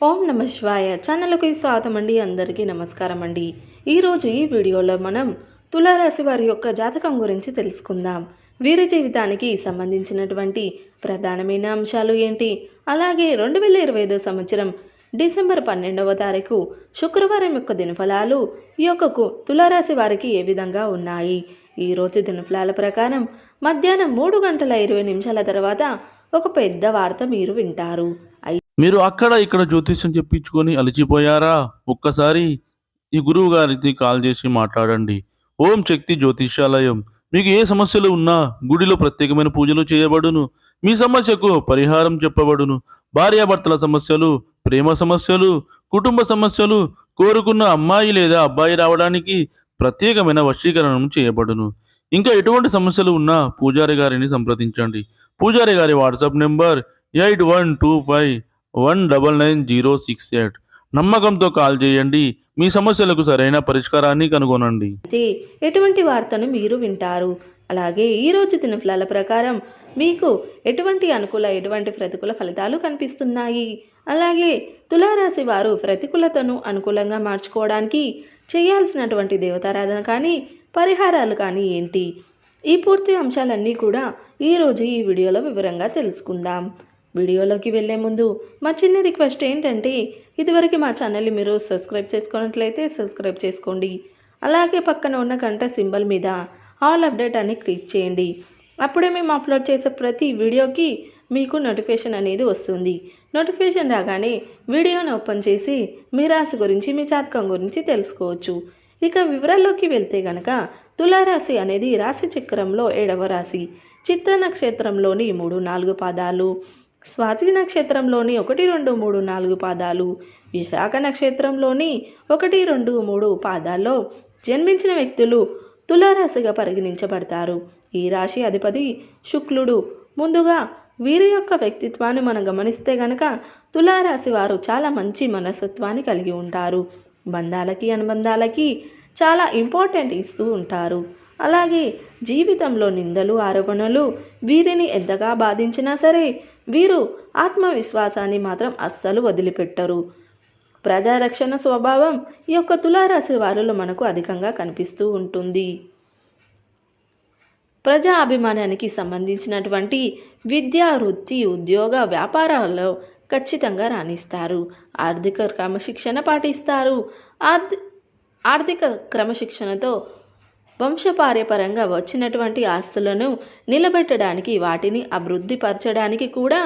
ఓం నమ శివాయ ఛానల్కి స్వాగతం అండి. అందరికీ నమస్కారం అండి. ఈరోజు ఈ వీడియోలో మనం తులారాశి వారి యొక్క జాతకం గురించి తెలుసుకుందాం. వీరి జీవితానికి సంబంధించినటువంటి ప్రధానమైన అంశాలు ఏంటి, అలాగే 2025 సంవత్సరం డిసెంబర్ 12వ తారీఖు శుక్రవారం యొక్క దినఫలాలు ఈ యొక్క తులారాశి వారికి ఏ విధంగా ఉన్నాయి. ఈరోజు దినఫలాల ప్రకారం మధ్యాహ్నం 3:20 తర్వాత ఒక పెద్ద వార్త మీరు వింటారు. మీరు అక్కడ ఇక్కడ జ్యోతిష్యం చెప్పించుకొని అలసిపోయారా? ఒక్కసారి ఈ గురువు గారికి కాల్ చేసి మాట్లాడండి. ఓం శక్తి జ్యోతిష్యాలయం. మీకు ఏ సమస్యలు ఉన్నా గుడిలో ప్రత్యేకమైన పూజలు చేయబడును. మీ సమస్యకు పరిహారం చెప్పబడును. భార్యాభర్తల సమస్యలు, ప్రేమ సమస్యలు, కుటుంబ సమస్యలు, కోరుకున్న అమ్మాయి లేదా అబ్బాయి రావడానికి ప్రత్యేకమైన వశీకరణం చేయబడును. ఇంకా ఎటువంటి సమస్యలు ఉన్నా పూజారి గారిని సంప్రదించండి. పూజారి గారి వాట్సాప్ నెంబర్ 8125199068. నమ్మకంతో కాల్ చేయండి. మీ సమస్యలకు సరైన పరిష్కారాన్ని కనుగొనండి. అయితే ఎటువంటి వార్తను మీరు వింటారు. అలాగే ఈరోజు దినఫలాల ప్రకారం మీకు ఎటువంటి అనుకూల ఎటువంటి ప్రతికూల ఫలితాలు కనిపిస్తున్నాయి. అలాగే తులారాశి వారు ప్రతికూలతను అనుకూలంగా మార్చుకోవడానికి చేయాల్సినటువంటి దేవతారాధన కానీ పరిహారాలు కానీ ఏంటి, ఈ పూర్తి అంశాలన్నీ కూడా ఈరోజు ఈ వీడియోలో వివరంగా తెలుసుకుందాం. వీడియోలోకి వెళ్ళే ముందు మా చిన్న రిక్వెస్ట్ ఏంటంటే, ఇదివరకు మా ఛానల్ని మీరు సబ్స్క్రైబ్ చేసుకున్నట్లయితే సబ్స్క్రైబ్ చేసుకోండి. అలాగే పక్కన ఉన్న గంట సింబల్ మీద ఆల్ అప్డేట్ అని క్లిక్ చేయండి. అప్పుడే మేము అప్లోడ్ చేసే ప్రతి వీడియోకి మీకు నోటిఫికేషన్ అనేది వస్తుంది. నోటిఫికేషన్ రాగానే వీడియోని ఓపెన్ చేసి మీ రాశి గురించి, మీ జాతకం గురించి తెలుసుకోవచ్చు. ఇక వివరాల్లోకి వెళ్తే గనక తులారాశి అనేది రాశి చక్రంలో 7వ రాశి. చిత్త నక్షత్రంలోని 3-4 పాదాలు, స్వాతి నక్షత్రంలోని 1-2-3-4 పాదాలు, విశాఖ నక్షత్రంలోని 1-2-3 పాదాల్లో జన్మించిన వ్యక్తులు తులారాశిగా పరిగణించబడతారు. ఈ రాశి అధిపతి శుక్రుడు. ముందుగా వీరి యొక్క వ్యక్తిత్వాన్ని మనం గమనిస్తే గనక తులారాశి వారు చాలా మంచి మనస్తత్వాన్ని కలిగి ఉంటారు. బంధాలకి అనుబంధాలకి చాలా ఇంపార్టెంట్ ఇస్తూ ఉంటారు. అలాగే జీవితంలో నిందలు ఆరోపణలు వీరిని ఎంతగా బాధించినా సరే వీరు ఆత్మవిశ్వాసాన్ని మాత్రం అస్సలు వదిలిపెట్టరు. ప్రజారక్షణ స్వభావం ఈ యొక్క తులారాశి వారిలో మనకు అధికంగా కనిపిస్తూ ఉంటుంది. ప్రజా అభిమానానికి సంబంధించినటువంటి విద్య, వృత్తి, ఉద్యోగ, వ్యాపారాల్లో ఖచ్చితంగా రాణిస్తారు. ఆర్థిక క్రమశిక్షణ పాటిస్తారు. ఆర్థిక క్రమశిక్షణతో వంశపార్యపరంగా వచ్చినటువంటి ఆస్తులను నిలబెట్టడానికి, వాటిని అభివృద్ధి పరచడానికి కూడా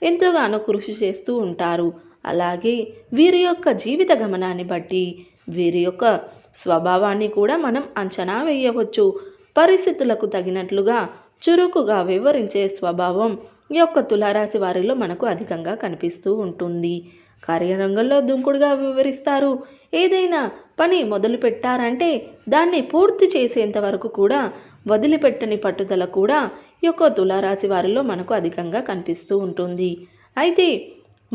ఎంతగానో కృషి చేస్తూ ఉంటారు. అలాగే వీరి యొక్క జీవిత గమనాన్ని బట్టి వీరి యొక్క స్వభావాన్ని కూడా మనం అంచనా వేయవచ్చు. పరిస్థితులకు తగినట్లుగా చురుకుగా వివరించే స్వభావం ఈ యొక్క తులారాశి వారిలో మనకు అధికంగా కనిపిస్తూ ఉంటుంది. కార్యరంగంలో దుంకుడుగా వివరిస్తారు. ఏదైనా పని మొదలు పెట్టారంటే దాన్ని పూర్తి చేసేంత వరకు కూడా వదిలిపెట్టని పట్టుదల కూడా ఈ యొక్క తులారాశి వారిలో మనకు అధికంగా కనిపిస్తూ ఉంటుంది. అయితే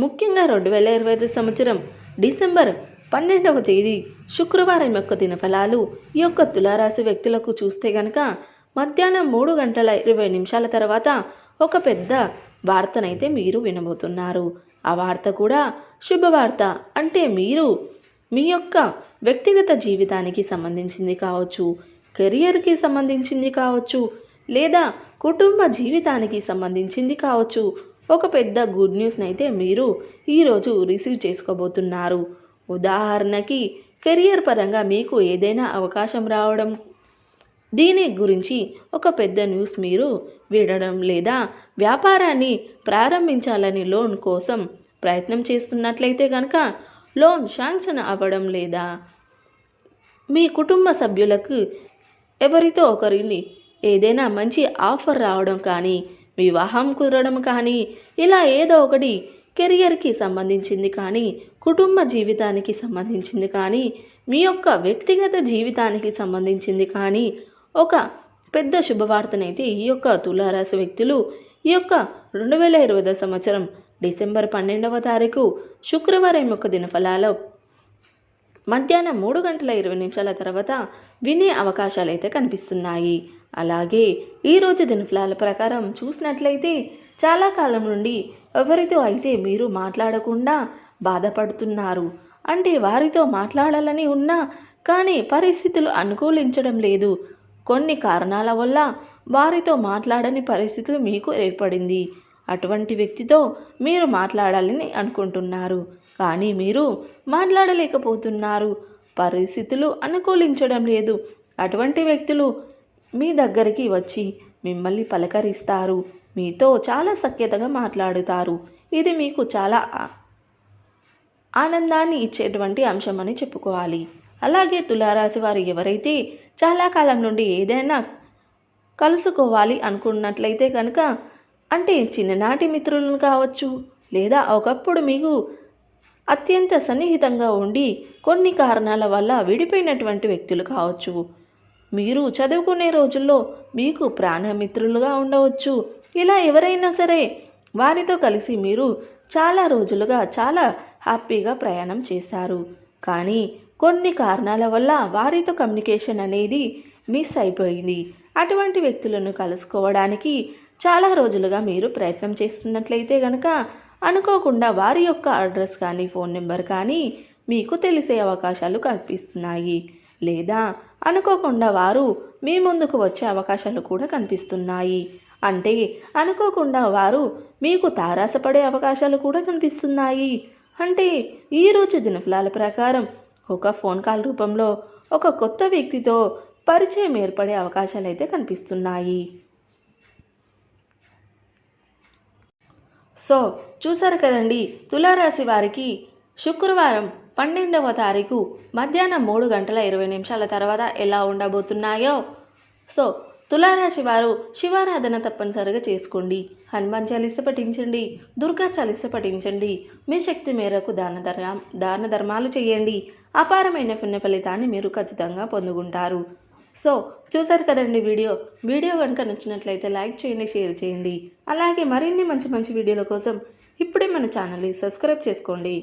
ముఖ్యంగా 2025 సంవత్సరం డిసెంబర్ 12వ తేదీ శుక్రవారం యొక్క దినఫలాలు ఈ యొక్క తులారాశి వ్యక్తులకు చూస్తే గనక మధ్యాహ్నం 3:20 తర్వాత ఒక పెద్ద వార్తనైతే మీరు వినబోతున్నారు. ఆ వార్త కూడా శుభవార్త. అంటే మీరు మీ యొక్క వ్యక్తిగత జీవితానికి సంబంధించింది కావచ్చు, కెరియర్కి సంబంధించింది కావచ్చు, లేదా కుటుంబ జీవితానికి సంబంధించింది కావచ్చు. ఒక పెద్ద గుడ్ న్యూస్ని అయితే మీరు ఈరోజు రిసీవ్ చేసుకోబోతున్నారు. ఉదాహరణకి కెరియర్ పరంగా మీకు ఏదైనా అవకాశం రావడం, దీని గురించి ఒక పెద్ద న్యూస్ మీరు వినడం, లేదా వ్యాపారాన్ని ప్రారంభించాలని లోన్ కోసం ప్రయత్నం చేస్తున్నట్లయితే కనుక లోన్ శాంక్షన్ అవ్వడం, లేదా మీ కుటుంబ సభ్యులకు ఎవరితో ఒకరిని ఏదైనా మంచి ఆఫర్ రావడం కానీ, వివాహం కుదరడం కానీ, ఇలా ఏదో ఒకటి కెరియర్కి సంబంధించింది కానీ, కుటుంబ జీవితానికి సంబంధించింది కానీ, మీ యొక్క వ్యక్తిగత జీవితానికి సంబంధించింది కానీ ఒక పెద్ద శుభవార్తనైతే ఈ యొక్క తులారాశి వ్యక్తులు ఈ యొక్క 2025 సంవత్సరం డిసెంబర్ 12వ తారీఖు శుక్రవారం యొక్క దినఫలాలు మధ్యాహ్నం 3:20 తర్వాత వినే అవకాశాలు అయితే కనిపిస్తున్నాయి. అలాగే ఈరోజు దినఫలాల ప్రకారం చూసినట్లయితే చాలా కాలం నుండి ఎవరితో అయితే మీరు మాట్లాడకుండా బాధపడుతున్నారు. అంటే వారితో మాట్లాడాలని ఉన్నా కానీ పరిస్థితులు అనుకూలించడం లేదు. కొన్ని కారణాల వల్ల వారితో మాట్లాడని పరిస్థితులు మీకు ఏర్పడింది. అటువంటి వ్యక్తితో మీరు మాట్లాడాలని అనుకుంటున్నారు కానీ మీరు మాట్లాడలేకపోతున్నారు. పరిస్థితులు అనుకూలించడం లేదు. అటువంటి వ్యక్తులు మీ దగ్గరికి వచ్చి మిమ్మల్ని పలకరిస్తారు. మీతో చాలా సఖ్యతగా మాట్లాడుతారు. ఇది మీకు చాలా ఆనందాన్ని ఇచ్చేటువంటి అంశం అని చెప్పుకోవాలి. అలాగే తులారాశి వారు ఎవరైతే చాలా కాలం నుండి ఏదైనా కలుసుకోవాలి అనుకున్నట్లయితే కనుక అంటే చిన్ననాటి మిత్రులను కావచ్చు లేదా ఒకప్పుడు మీకు అత్యంత సన్నిహితంగా ఉండి కొన్ని కారణాల వల్ల విడిపోయినటువంటి వ్యక్తులు కావచ్చు. మీరు చదువుకునే రోజుల్లో మీకు ప్రాణమిత్రులుగా ఉండవచ్చు. ఇలా ఎవరైనా సరే వారితో కలిసి మీరు చాలా రోజులుగా చాలా హ్యాపీగా ప్రయాణం చేశారు. కానీ కొన్ని కారణాల వల్ల వారితో కమ్యూనికేషన్ అనేది మిస్ అయిపోయింది. అటువంటి వ్యక్తులను కలుసుకోవడానికి చాలా రోజులుగా మీరు ప్రయత్నం చేస్తున్నట్లయితే కనుక అనుకోకుండా వారి యొక్క అడ్రస్ కానీ ఫోన్ నెంబర్ కానీ మీకు తెలిసే అవకాశాలు కనిపిస్తున్నాయి. లేదా అనుకోకుండా వారు మీ ముందుకు వచ్చే అవకాశాలు కూడా కనిపిస్తున్నాయి. అంటే అనుకోకుండా వారు మీకు తారాసపడే అవకాశాలు కూడా కనిపిస్తున్నాయి. అంటే ఈరోజు దినఫలాల ప్రకారం ఒక ఫోన్ కాల్ రూపంలో ఒక కొత్త వ్యక్తితో పరిచయం ఏర్పడే అవకాశాలు అయితే కనిపిస్తున్నాయి. సో చూసారు కదండి, తులారాశి వారికి శుక్రవారం 12వ తారీఖు మధ్యాహ్నం 3:20 తర్వాత ఎలా ఉండబోతున్నాయో. సో తులారాశి వారు శివారాధన తప్పనిసరిగా చేసుకోండి. హనుమాన్ చాలీస పఠించండి, దుర్గా చాలీస పఠించండి. మీ శక్తి మేరకు దాన ధర్మాలు చేయండి. అపారమైన పుణ్య ఫలితాన్ని మీరు ఖచ్చితంగా పొందుకుంటారు. సో చూసారు కదండి వీడియో కనుక నచ్చినట్లయితే లైక్ చేయండి, షేర్ చేయండి. అలాగే మరిన్ని మంచి మంచి వీడియోల కోసం ఇప్పుడే మన ఛానల్ని సబ్స్క్రైబ్ చేసుకోండి.